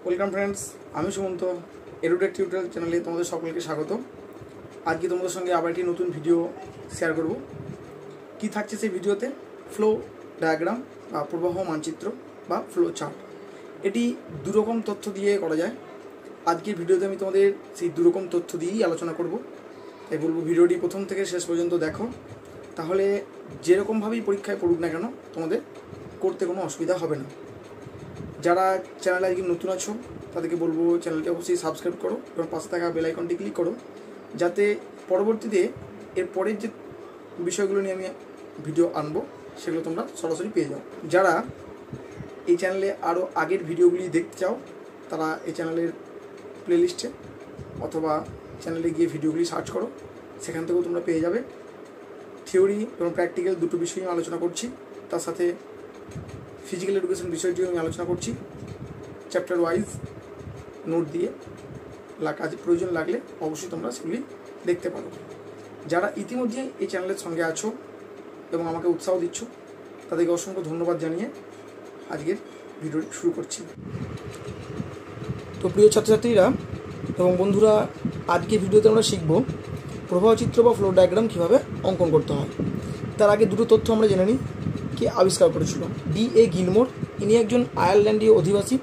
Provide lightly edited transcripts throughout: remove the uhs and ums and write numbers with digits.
Welcome friends, আমি Sumanta edtech tutorial চ্যানেলে তোমাদের সকলকে স্বাগত। আজকে তোমাদের সঙ্গে আবার একটি নতুন ভিডিও শেয়ার করব। কি থাকছে সেই ভিডিওতে? ফ্লো ডায়াগ্রাম বা প্রবাহ মানচিত্র বা ফ্লো চার্ট। এটি দুরকম তথ্য দিয়ে করা যায়। আজকের ভিডিওতে আমি তোমাদের সেই দুরকম তথ্য দিয়েই আলোচনা করব। তাই বলবো ভিডিওটি প্রথম থেকে শেষ পর্যন্ত দেখো, তাহলে যেরকমভাবেই পরীক্ষায় পড়ুক না কেন তোমাদের করতে কোনো অসুবিধা হবে না। যারা চ্যানেলে আজকে নতুন আছো তাদেরকে বলবো চ্যানেলটি অবশ্যই সাবস্ক্রাইব করো এবং পাশে থাকা বেল আইকনটি ক্লিক করো, যাতে পরবর্তীতে এর পরের যে বিষয়গুলো নিয়ে আমি ভিডিও আনবো সেগুলো তোমরা সরাসরি পেয়ে যাও। যারা এই চ্যানেলে আরও আগের ভিডিওগুলি দেখতে চাও তারা এই চ্যানেলের প্লেলিস্টে অথবা চ্যানেলে গিয়ে ভিডিওগুলি সার্চ করো, সেখান থেকেও তোমরা পেয়ে যাবে। থিওরি এবং প্র্যাকটিক্যাল দুটো বিষয় নিয়ে আলোচনা করছি, তার সাথে ফিজিক্যাল এডুকেশন বিষয়টিও আমি আলোচনা করছি। চ্যাপ্টার ওয়াইজ নোট দিয়ে কাজে প্রয়োজন লাগলে অবশ্যই তোমরা সেগুলি দেখতে পারো। যারা ইতিমধ্যে এই চ্যানেলের সঙ্গে আছো এবং আমাকে উৎসাহ দিচ্ছ তাদেরকে অসংখ্য ধন্যবাদ জানিয়ে আজকের ভিডিওটি শুরু করছি। তো প্রিয় ছাত্রছাত্রীরা এবং বন্ধুরা, আজকের ভিডিওতে আমরা শিখব প্রবাহচিত্র বা ফ্লো ডায়াগ্রাম কীভাবে অঙ্কন করতে হয়। তার আগে দুটো তথ্য আমরা জেনে নিই। কে আবিষ্কার করেছিল? D.A. গিলমোর। ইনি একজন আয়ারল্যান্ডীয় অধিবাসী,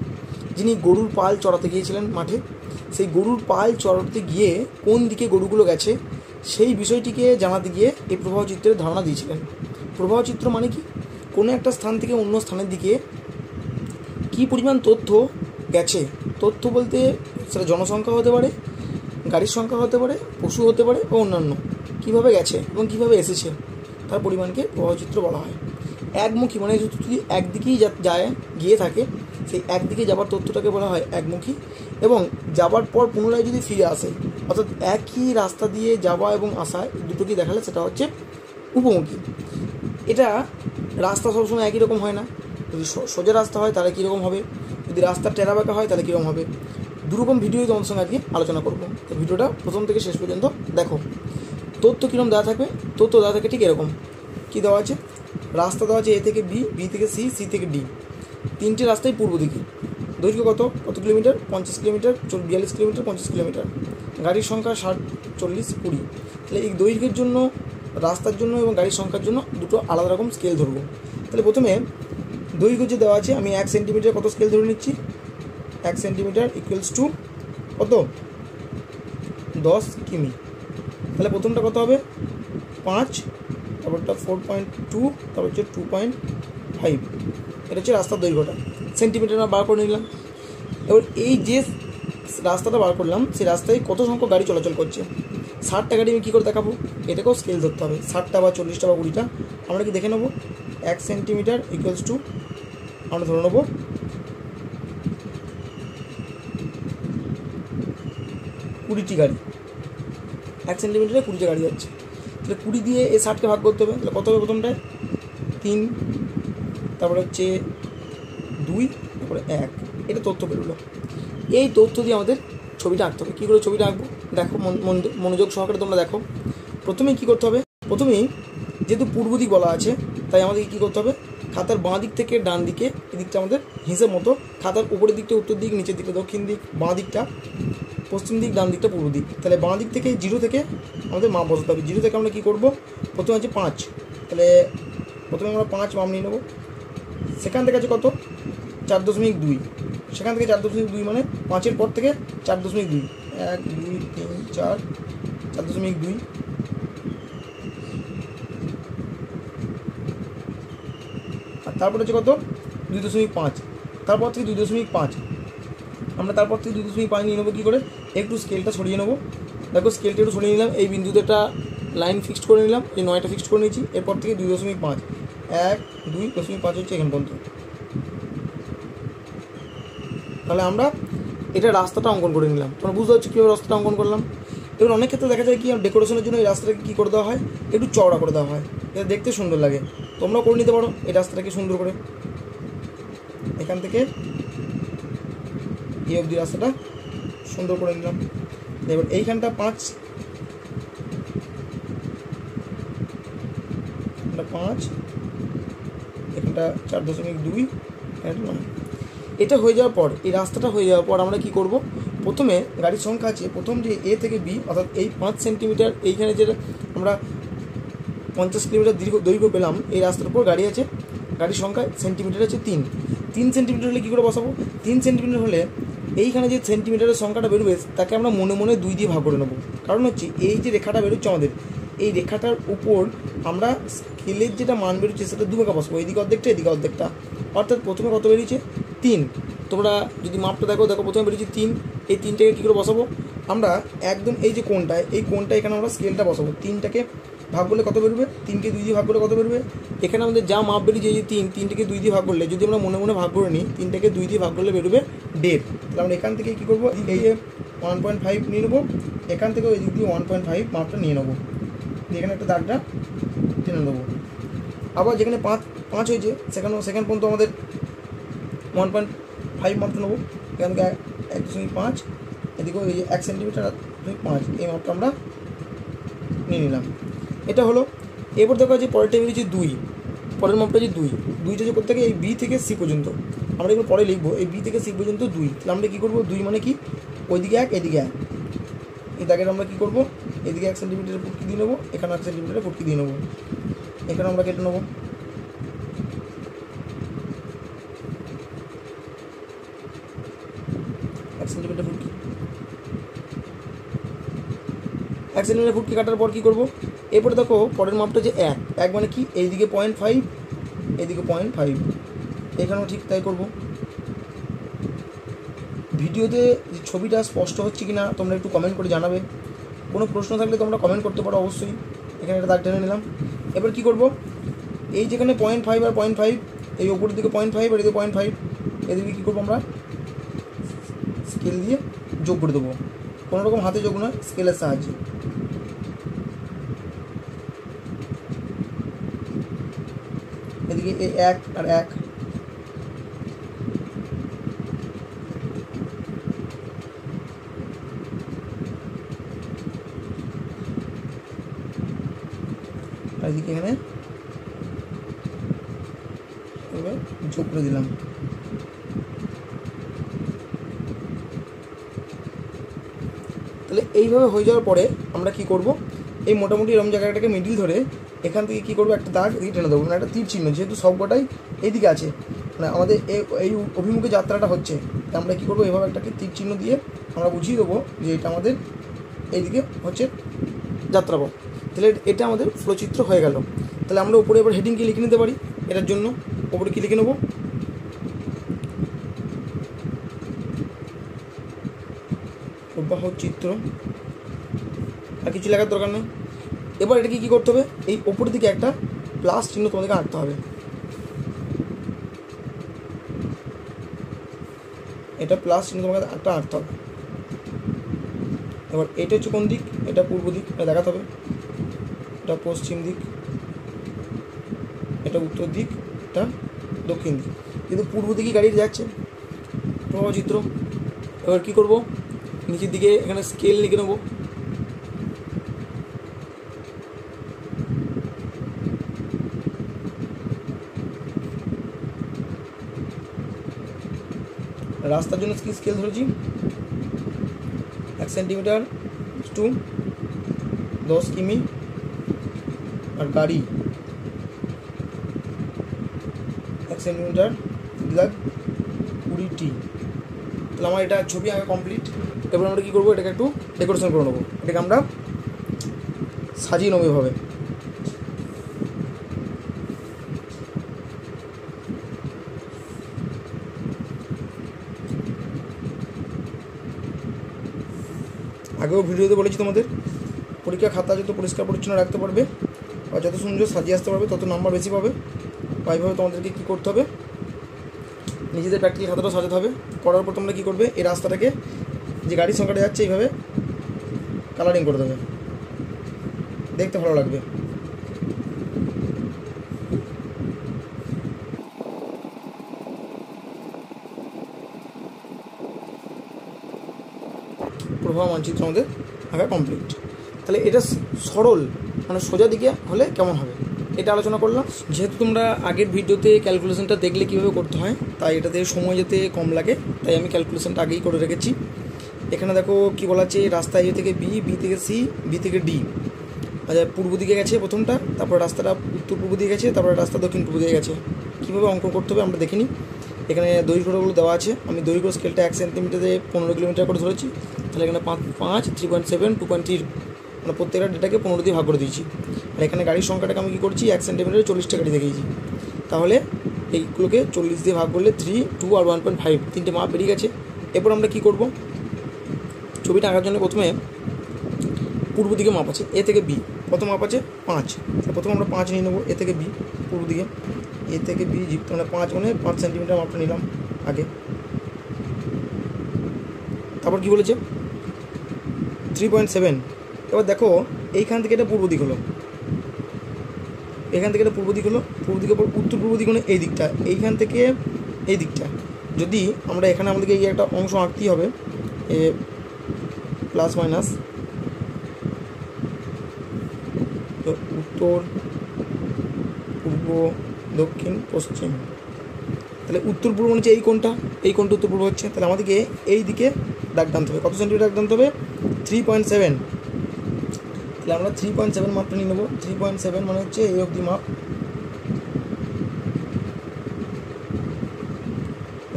যিনি গরুর পাল চড়াতে গিয়েছিলেন মাঠে। সেই গরুর পাল চড়াতে গিয়ে কোন দিকে গরুগুলো গেছে সেই বিষয়টিকে জানাতে গিয়ে এই প্রবাহচিত্রের ধারণা দিয়েছিলেন। প্রবাহচিত্র মানে কি? কোনো একটা স্থান থেকে অন্য স্থানের দিকে কী পরিমাণ তথ্য গেছে। তথ্য বলতে সেটা জনসংখ্যা হতে পারে, গাড়ির সংখ্যা হতে পারে, পশু হতে পারে বা অন্যান্য, কীভাবে গেছে এবং কীভাবে এসেছে তার পরিমাণকে প্রবাহচিত্র বলা হয়। একমুখী মানে যদি একদিকেই গিয়ে থাকে সেই একদিকে যাবার তথ্যটাকে বলা হয় একমুখী, এবং যাবার পর পুনরায় যদি ফিরে আসে অর্থাৎ একই রাস্তা দিয়ে যাওয়া এবং আসা দুটোকে দেখালে সেটা হচ্ছে উপমুখী। এটা রাস্তা সবসময় একই রকম হয় না। যদি সোজা রাস্তা হয় তাহলে কীরকম হবে, যদি রাস্তা টেরা বাঁকা হয় তাহলে কীরকম হবে। দুরকম ভিডিওই তোমার সঙ্গে আজকে আলোচনা করবো। তো ভিডিওটা প্রথম থেকে শেষ পর্যন্ত দেখো। তথ্য কীরকম দেওয়া থাকবে? তথ্য দেওয়া থাকে ঠিক এরকম। কী দেওয়া আছে? রাস্তা দেওয়া আছে A থেকে B, B থেকে C, C থেকে D। তিনটে রাস্তাই পূর্ব দিকে। দৈর্ঘ্য কত কিলোমিটার? 50 kilometre, 42 kilometre, 50 kilometre. গাড়ির সংখ্যা 60, 40, 20। তাহলে এই দৈর্ঘ্যের জন্য, রাস্তার জন্য এবং গাড়ির সংখ্যার জন্য দুটো আলাদা রকম স্কেল ধরবো। তাহলে প্রথমে দৈর্ঘ্য যে দেওয়া আছে, আমি 1 সেন্টিমিটার কত স্কেল ধরে নিচ্ছি? 1 সেন্টিমিটার ইকুয়ালস টু কত? 10 কিমি। তাহলে প্রথমটা কত হবে? 5, তারপরটা 4.2, তারপর হচ্ছে 2.5। এটা হচ্ছে রাস্তার দৈর্ঘ্যটা। সেন্টিমিটার বার করে নিলাম। এবার এই যে রাস্তাটা বার করলাম সেই রাস্তায় কত সংখ্যক গাড়ি চলাচল করছে। 60টা গাড়ি আমি কী করে দেখাবো? এটাকেও স্কেল ধরতে হবে। 60টা বা 40টা বা 20টা আমরা কি দেখে নেবো? 1 সেন্টিমিটার ইকুয়ালস টু আমরা ধরে নেবো 20টি গাড়ি। 1 সেন্টিমিটারে 20টা গাড়ি যাচ্ছে। তাহলে 20 দিয়ে এই 60কে ভাগ করতে হবে। তাহলে কত হবে? প্রথমটায় 3, তারপরে হচ্ছে 2, তারপরে 1। এটা তথ্য বেরোলো। এই তথ্য দিয়ে আমাদের ছবিটা আঁকতে হবে। কী করে ছবিটা আঁকবো দেখো, মনোযোগ সহকারে তোমরা দেখো। প্রথমেই কী করতে হবে? প্রথমেই যেহেতু পূর্ব দিক বলা আছে তাই আমাদেরকে কী করতে হবে? খাতার বাঁ দিক থেকে ডান দিকে এদিকটা আমাদের হিসেব মতো, খাতার উপরের দিকটা উত্তর দিক, নিচের দিকটা দক্ষিণ দিক, বাঁ দিকটা পশ্চিম দিক, ডান দিকটা পূর্ব দিক। তাহলে বাঁ দিক থেকে 0 থেকে আমাদের মাপ বসাতে হবে। 0 থেকে আমরা কী করবো? প্রথমে আছে 5, তাহলে প্রথমে আমরা 5 মাপ নিয়ে নেবো। সেখান থেকে আছে কত? 4.2। সেখান থেকে 4.2 মানে 5-এর পর থেকে 4.2, 1, 2, 3, 4, 4.2। আর তারপর হচ্ছে কত? 2.5। তারপর থেকে 2.5 আমরা তারপর থেকে 2.5 নিয়ে নেবো। কী করে? একটু স্কেলটা সরিয়ে নেবো। দেখো স্কেলটা একটু সরিয়ে নিলাম, এই বিন্দুতে একটা লাইন ফিক্সড করে নিলাম, এই 9টা ফিক্সড করে নিয়েছি। এরপর থেকে 2.5, 1, 2.5 হচ্ছে এখান পর্যন্ত। তাহলে আমরা এটা রাস্তাটা অঙ্কন করে নিলাম। তোমরা বুঝতে পারছো কীভাবে রাস্তাটা অঙ্কন করলাম। এবার অনেক ক্ষেত্রে দেখা যায় কি, ডেকোরেশনের জন্য এই রাস্তাটাকে কী করে দেওয়া হয়? একটু চওড়া করে দেওয়া হয়, এটা দেখতে সুন্দর লাগে। তোমরাও করে নিতে পারো এই রাস্তাটাকে সুন্দর করে। এখান থেকে এই অবধি রাস্তাটা সুন্দর করে নিলাম। এবার এইখানটা 5, এখানটা 4.2, এটা 9। এটা হয়ে যাওয়ার পর, এই রাস্তাটা হয়ে যাওয়ার পর আমরা কি করব, প্রথমে গাড়ির সংখ্যা আছে, প্রথম যে এ থেকে বি অর্থাৎ এই 5 সেন্টিমিটার, এইখানে যেটা আমরা 50 কিলোমিটার দৈর্ঘ্য পেলাম, এই রাস্তার উপর গাড়ি আছে, গাড়ির সংখ্যা সেন্টিমিটার আছে 3 সেন্টিমিটার হলে কী করে বসাবো, 3 সেন্টিমিটার হলে এইখানে যে সেন্টিমিটারের সংখ্যাটা বেরোবে তাকে আমরা মনে মনে 2 দিয়ে ভাগ করে নেবো। কারণ হচ্ছে এই যে রেখাটা বেরোচ্ছে আমাদের, এই রেখাটার উপর আমরা স্কেলের যেটা মান বেরোচ্ছে সেটা দুভাগে বসবো, এইদিকে অর্ধেকটা এদিকে অর্ধেকটা। অর্থাৎ প্রথমে কত বেরিয়েছে 3, তোমরা যদি মাপটা দেখো প্রথমে বেরিয়েছে 3, এই 3টাকে কী করে বসাবো, আমরা একদম এই যে কোণটা, এই কোণটা এখানে আমরা স্কেলটা বসাবো, 3টাকে ভাগ করলে কত বেরোবে, 3কে 2 দিয়ে ভাগ করলে কত বেরোবে, এখানে আমাদের যা মাপ বেরিয়েছে এই যে 3টাকে 2 দিয়ে ভাগ করলে, যদি আমরা মনে মনে ভাগ করে নিই 3টাকে 2 দিয়ে ভাগ করলে বেরোবে 1.5। তাহলে আমরা এখান থেকে কী করবো, এই যে 1.5 নিয়ে নেবো, এখান থেকে ওই দিক দিয়ে 1.5 মাপটা নিয়ে নেবো, এখানে একটা দাগটা টেনে দেবো। আবার যেখানে 5 হয়েছে সেখান পর্যন্ত আমাদের 1.5 মাপটা নেবো, এখান থেকে 1.5, এদিকেও এই যে 1 সেন্টিমিটার 5, এই মাপটা আমরা নিয়ে নিলাম। এটা হলো। এরপর দেখো যে পরেরটা বেরিয়েছে 2, পরের মাপটা যে 2টা যে করতে থাকে এই বি থেকে সি পর্যন্ত, আমরা এগুলো পরে লিখবো, এই বি থেকে সি পর্যন্ত 2। তাহলে আমরা কী করবো, 2 মানে কি, ওইদিকে 1 এদিকে 1, এই দাগের আমরা কী করবো, এদিকে 1 সেন্টিমিটারের ফুটকি দিয়ে নেবো, এখানে 1 সেন্টিমিটারের ফুটকি দিয়ে নেবো, এখানে আমরা কেটে নেবো। এক সেন্টিমিটার ফুটকি কাটার পর কী করবো, এরপরে দেখো পরের মাপটা যে 1 মানে কি, এইদিকে 0.5 এদিকে 0.5, এখানেও ঠিক তাই করবো। ভিডিওতে ছবিটা স্পষ্ট হচ্ছে কি না তোমরা একটু কমেন্ট করে জানাবে, কোনো প্রশ্ন থাকলে তোমরা কমেন্ট করতে পারো অবশ্যই। এখানে একটা দাগ টেনে নিলাম। এবার কী করবো, এই যেখানে 0.5 আর 0.5, এই ওপরের দিকে 0.5 আর এদিকে 0.5, এদিকে কী করবো, আমরা স্কেল দিয়ে যোগ করে দেবো, কোনো রকম হাতে যোগ নয়, স্কেলের সাহায্যে। এদিকে 1 আর 1, আর এদিকে এখানে এবার যোগ করে দিলাম। তাহলে এইভাবে হয়ে যাওয়ার পরে আমরা কি করব, এই মোটামুটি এরকম জায়গাটাকে মিডিল ধরে এখান থেকে কী করবো, একটা দাগ এদিকে টেনে দেবো, মানে একটা তীর চিহ্ন, যেহেতু সবকটাই এইদিকে আছে, মানে আমাদের এই অভিমুখে যাত্রাটা হচ্ছে, আমরা কী করবো, এভাবে একটাকে তীর চিহ্ন দিয়ে আমরা বুঝিয়ে দেবো যে এটা আমাদের এইদিকে হচ্ছে যাত্রাপথ। তাহলে এটা আমাদের ফ্লোচিত্র হয়ে গেল। তাহলে আমরা উপরে এবার হেডিং কি লিখে নিতে পারি, এটার জন্য উপরে কি লিখে নেবো, প্রবাহ চিত্র, আর কিছু লেখার দরকার নেই। এবার এটাকে কী করতে হবে, এই ওপরের দিকে একটা প্লাস চিহ্ন তোমাদেরকে আঁকতে হবে, এটা প্লাস চিহ্ন তোমাকে একটা আঁকতে হবে। এবার এটা হচ্ছে কোন দিক, এটা পূর্ব দিক, এটা দেখাতে হবে, এটা পশ্চিম দিক, এটা উত্তর দিক, এটা দক্ষিণ দিক, কিন্তু পূর্ব দিকে গাড়ি যাচ্ছে প্রবাহ চিত্র। এবার কী করবো, নিচের দিকে এখানে স্কেল লিখে নেবো, রাস্তার জন্য কি স্কেল ধরেছি 1 সেন্টিমিটার টু 10 কিমি, আর গাড়ি 1 সেন্টিমিটার 20T। তাহলে আমার এটা ছবি আগে কমপ্লিট। এবার আমরা কী করবো, এটাকে একটু ডেকোরেশন করে নেবো, এটাকে আমরা সাজিয়ে নেবো এভাবে। আগেও ভিডিওতে বলেছি তোমাদের, পরীক্ষা খাতা যত পরিষ্কার পরিচ্ছন্ন রাখতে পারবে বা যত সুন্দর সাজিয়ে আসতে পারবে তত নাম্বার বেশি পাবে। বা এইভাবে তোমাদেরকে কী করতে হবে, নিজেদের প্র্যাকটিক্যাল খাতাটা সাজাতে হবে। করার পর তোমরা কী করবে, এই রাস্তাটাকে যে গাড়ির সংখ্যাটা যাচ্ছে এইভাবে কালারিং করে দেবে, দেখতে ভালো লাগবে। প্রবাহ মানচিত্র আমাদের আঁকা কমপ্লিট। তাহলে এটা সরল মানে সোজা দিকে হলে কেমন হবে, এটা আলোচনা করলাম। যেহেতু তোমরা আগের ভিডিওতে ক্যালকুলেশনটা দেখলে কীভাবে করতে হয়, তাই এটাতে সময় যাতে কম লাগে তাই আমি ক্যালকুলেশনটা আগেই করে রেখেছি। এখানে দেখো কী বলা আছে, রাস্তা এ থেকে বি, বি থেকে সি, বি থেকে ডি। আচ্ছা, পূর্ব দিকে গেছে প্রথমটা, তারপর রাস্তাটা উত্তর পূর্ব দিকে গেছে, তারপরে রাস্তা দক্ষিণ পূর্ব দিকে গেছে। কীভাবে অঙ্কন করতে হবে আমরা দেখে নিই। এখানে দৈর্ঘ্যগুলো দেওয়া আছে, আমি দৈর্ঘ্য স্কেলটা 1 সেন্টিমিটারে 15 কিলোমিটার করে ধরেছি। তাহলে এখানে 5, 3.7, 2.3, মানে প্রত্যেকটা ডেটাকে 15 দিয়ে ভাগ করে দিয়েছি। আর এখানে গাড়ির সংখ্যাটাকে আমি কী করছি, 1 সেন্টিমিটারে 40টা গাড়ি দেখিয়েছি। তাহলে এইগুলোকে 40 দিয়ে ভাগ করলে 3, 2 আর 1.5 তিনটে মাপ বেরিয়ে গেছে। এরপর আমরা কী করব, ছবিটা আঁকার জন্য প্রথমে পূর্ব দিকে মাপ আছে এ থেকে বি, কত মাপ আছে 5। প্রথমে আমরা 5 নিয়ে নেবো এ থেকে বি, পূর্ব দিকে এ থেকে বি জিপতে মানে 5 মানে 5 সেন্টিমিটার মাপটা নিলাম আগে। তারপর কী বলেছে 3.7। এবার দেখো এইখান থেকে এটা পূর্ব দিক হলো, এখান থেকে এটা পূর্ব দিক হলো, পূর্ব দিকের পর উত্তর পূর্ব দিক হলো এই দিকটা, এইখান থেকে এই দিকটা। যদি আমরা এখানে আমাদেরকে এই একটা অংশ আঁকতেই হবে, এ প্লাস মাইনাস, তো উত্তর পূর্ব দক্ষিণ পশ্চিম। তাহলে উত্তর পূর্ব হচ্ছে এই কোণটা, এই কোণটা উত্তর পূর্ব হচ্ছে। তাহলে আমাদেরকে এই দিকে দাগ টানতে হবে, কত সেন্টিমিটার দাগ টানতে হবে 3.7। তাহলে আমরা 3.7 মাপটা নিয়ে নেবো। 3.7 মানে হচ্ছে এই অবধি মাপ,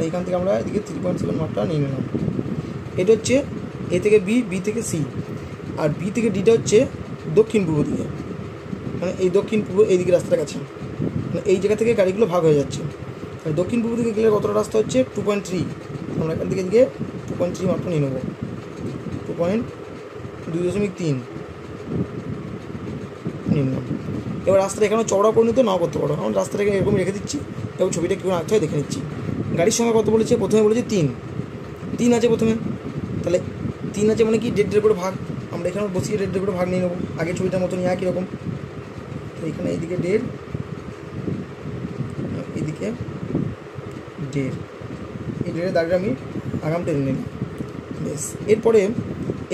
এইখান থেকে আমরা এদিকে 3.7 মাপটা নিয়ে নিলাম। এটা হচ্ছে এ থেকে বি, বি থেকে সি, আর বি থেকে ডিটা হচ্ছে দক্ষিণ পূর্ব দিকে, মানে এই দক্ষিণ পূর্ব এই দিকে রাস্তাটা গেছে, মানে এই জায়গা থেকে গাড়িগুলো ভাগ হয়ে যাচ্ছে। তাহলে দক্ষিণ পূর্ব দিকে গেলে কতটা রাস্তা হচ্ছে 2.3, আমরা এখান থেকে এদিকে 2.3 মাপটা নিয়ে নেবো। 2.3 নিয়ে নিলাম। এবার রাস্তাটা এখানে চওড়া করে নিতে নাও করতে পারো, আমরা রাস্তাটাকে এরকম রেখে দিচ্ছি এবং ছবিটা কেউ আঁকতে হয় দেখে নিচ্ছি। গাড়ির সংখ্যা কত বলেছে, প্রথমে বলেছে 3 আছে প্রথমে। তাহলে 3 আছে মানে কি 1.5 করে ভাগ, আমরা এখানে বসিয়ে 1.5 করে ভাগ নিয়ে নেবো, আগে ছবিটার মতো নিয়ে একই রকম। তো এখানে এইদিকে 1.5, এইদিকে 1.5, এই 1.5 দাগটা আমি আগাম টেনে নিই। বেশ, এরপরে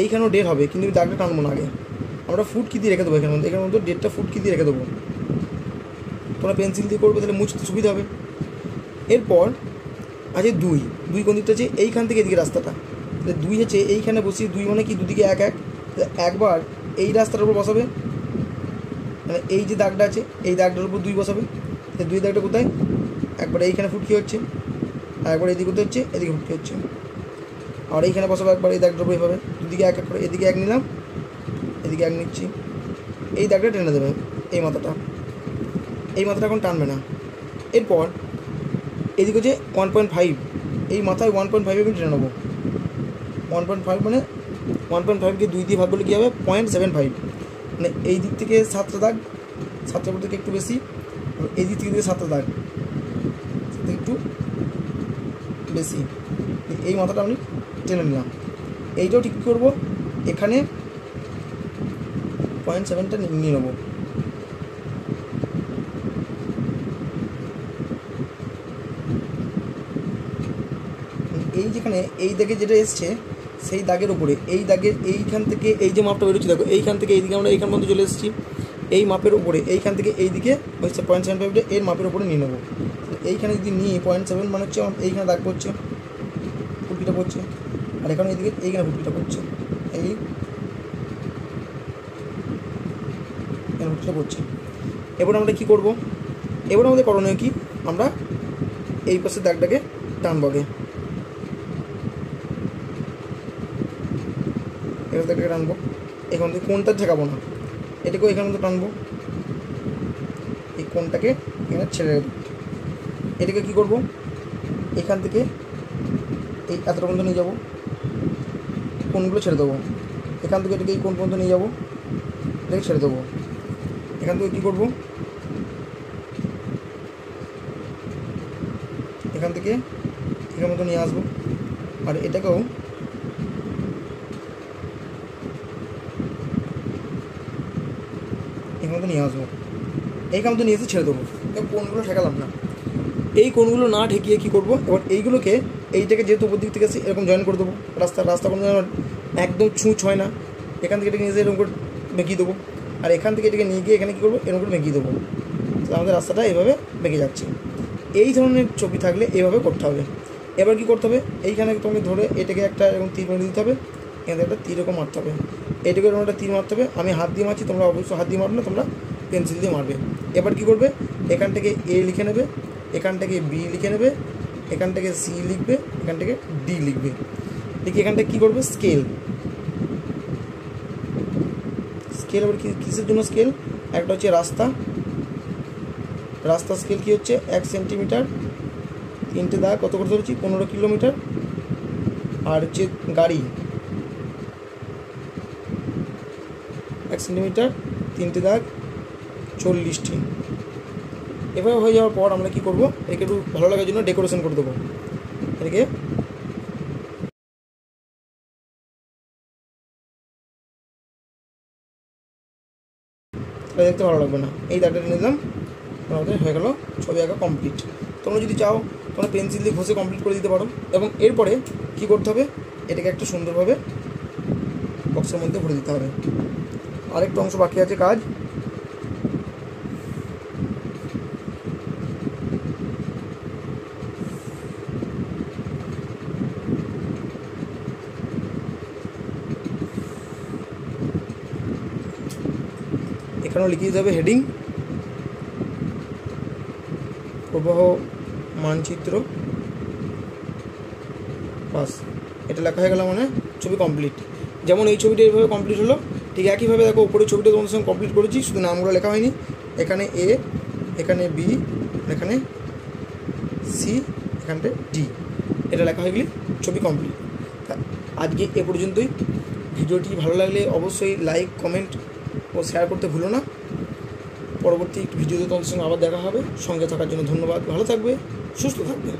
এইখানেও 1.5 হবে, কিন্তু আমি দাগটা টানবো না, আগে আমরা ফুট কি দিয়ে রেখে দেবো এখানের মধ্যে, এখানের মধ্যে 1.5টা ফুট কি দিয়ে রেখে দেবো। তোমরা পেন্সিল দিয়ে করবে তাহলে মুছতে সুবিধা হবে। এরপর আছে 2 কোন দিকটা আছে, এইখান থেকে এদিকে রাস্তাটা, তাহলে 2 আছে এইখানে বসিয়ে, 2 মানে কি দুদিকে 1 1, একবার এই রাস্তাটার উপর বসাবে, মানে এই যে দাগটা আছে এই দাগটার উপর 2 বসাবে। তাহলে 2 দাগটা কোথায়, একবার এইখানে ফুটকি হচ্ছে, আর একবার এদিকে কোথায় হচ্ছে, এদিকে ফুটকি হচ্ছে, আর এইখানে বসাবে একবার এই দাগটার উপর এইভাবে, দুদিকে 1 1 করে, এদিকে 1 নিলাম, এদিকে 1 নিচ্ছি, এই দাগটা টেনে দেবে, এই মাথাটা এখন টানবে না। এরপর এদিকে হচ্ছে 1.5, এই মাথায় 1.5 আমি টেনে নেবো। 1.5 মানে 1.5কে 2 দিয়ে ভাগ করলে কী হবে 0.75, মানে এই দিক থেকে 7টা দাগ, 7টার থেকে একটু বেশি, এই দিক থেকে 7টা দাগ, একটু বেশি, এই মাথাটা আমি টেনে নিলাম। এইটাও ঠিক করবো, এখানে 0.7টা নিয়ে নেবো। এই যেখানে এই দাগে যেটা এসছে সেই দাগের উপরে, এই দাগের এইখান থেকে এই যে মাপটা বেরোচ্ছে দেখো, এইখান থেকে এইদিকে আমরা এইখান পর্যন্ত চলে এসেছি, এই মাপের উপরে এইখান থেকে এইদিকে হচ্ছে 0.75টা এর মাপের উপরে নিয়ে নেবো। এইখানে যদি নিয়ে 0.7 মানে হচ্ছে এইখানে দাগ পড়ছে, ফুটকিটা পড়ছে, আর এখানে এইদিকে এইখানে ফুটকিটা পড়ছে, এইখানে ফুটকিটা পড়ছে। এবার আমরা কী করবো, এবার আমাদের করণীয় কি, আমরা এই পাশে দাগটাকে টানবো, আগে এখান থেকে টানবো, এখান থেকে কোনটা ঠেকাবো না, এটাকেও এখান মধ্যে টানবো, এই কোনটাকে এখানে ছেড়ে দেবো। এটাকে কী করবো, এখান থেকে এই এতটা পর্যন্ত নিয়ে যাবো, কোনগুলো ছেড়ে দেবো, এখান থেকে এটাকে এই কোন পর্যন্ত নিয়ে যাবো, এটাকে ছেড়ে দেবো। এখান থেকে কী করবো, এখান থেকে এখান মতো নিয়ে আসবো, আর এটাকেও এখান মতো নিয়ে আসবো, এইখান মতো নিয়ে এসে ছেড়ে দেবো। কোনগুলো ঠেকালাম না, এই কোনগুলো না ঠেকিয়ে কী করবো, এবার এইগুলোকে এইটাকে যেহেতু উপর দিক থেকে আসে এরকম জয়েন করে দেবো, রাস্তা কোনো একদম ছুঁচ হয় না, এখান থেকে এটাকে নিয়ে এসে এরকম করে মেকিয়ে দেবো, আর এখান থেকে এটাকে নিয়ে গিয়ে এখানে কী করবো, এরকম করে মেকিয়ে দেবো। তাহলে আমাদের রাস্তাটা এভাবে বেঁকে যাচ্ছে। এই ধরনের ছবি থাকলে এভাবে করতে হবে। এবার কি করতে হবে, এইখানে তোমাকে ধরে এটাকে একটা এরকম তীর মেরে দিতে হবে, এখানে একটা তীর এরকম মারতে হবে, এটাকে এরকম একটা তীর মারতে হবে। আমি হাত দিয়ে মারছি, তোমরা অবশ্যই হাত দিয়ে মারবে না, তোমরা পেন্সিল দিয়ে মারবে। এবার কি করবে, এখান থেকে এ লিখে নেবে, এখান থেকে বি লিখে নেবে, এখান থেকে সি লিখবে, এখান থেকে ডি লিখবে। লিখে এখান থেকে কী করবে, স্কেল। স্কেল আবার কিসের জন্য স্কেল, একটা হচ্ছে রাস্তা স্কেল কি হচ্ছে 1 সেন্টিমিটার, 3টে দাগ কত করে ধরেছি 15 কিলোমিটার। আর হচ্ছে গাড়ি 1 সেন্টিমিটার, 3টে দাগ 40টি। এভাবে হয়ে যাওয়ার পর আমরা কি করব, একে একটু ভালো লাগার জন্য ডেকোরেশন করে দেবো। এটাকে দেখতে ভালো লাগবে না, এই দাগটা নিলাম, আমাদের হয়ে গেল ছবি আঁকা কমপ্লিট। তোমরা যদি চাও তোমরা পেন্সিল দিয়ে ঘষে কমপ্লিট করে দিতে পারো। এবং এরপরে কি করতে হবে, এটাকে একটা সুন্দরভাবে বক্সের মধ্যে ভরে দিতে হবে। আরেকটু অংশ বাকি আছে কাজ, এখানেও লিখে দিতে হবে হেডিং প্রবাহ মানচিত্র, বাস এটা লেখা হয়ে গেল, মানে ছবি কমপ্লিট। যেমন এই ছবিটা এইভাবে কমপ্লিট হলো, ঠিক একইভাবে দেখো উপরের ছবিটা তোমাদের সঙ্গে কমপ্লিট করেছি, শুধু নামগুলো লেখা হয়নি। এখানে এ, এখানে বি, এখানে সি, এখানটা ডি, এটা লেখা হয়ে গেলে ছবি কমপ্লিট। আজকে এ পর্যন্তই। ভিডিওটি ভালো লাগলে অবশ্যই লাইক, কমেন্ট ও শেয়ার করতে ভুলো না। পরবর্তী ভিডিওতে তোমাদের সঙ্গে আবার দেখা হবে। সঙ্গে থাকার জন্য ধন্যবাদ। ভালো থাকবে, সুস্থ থাকবে।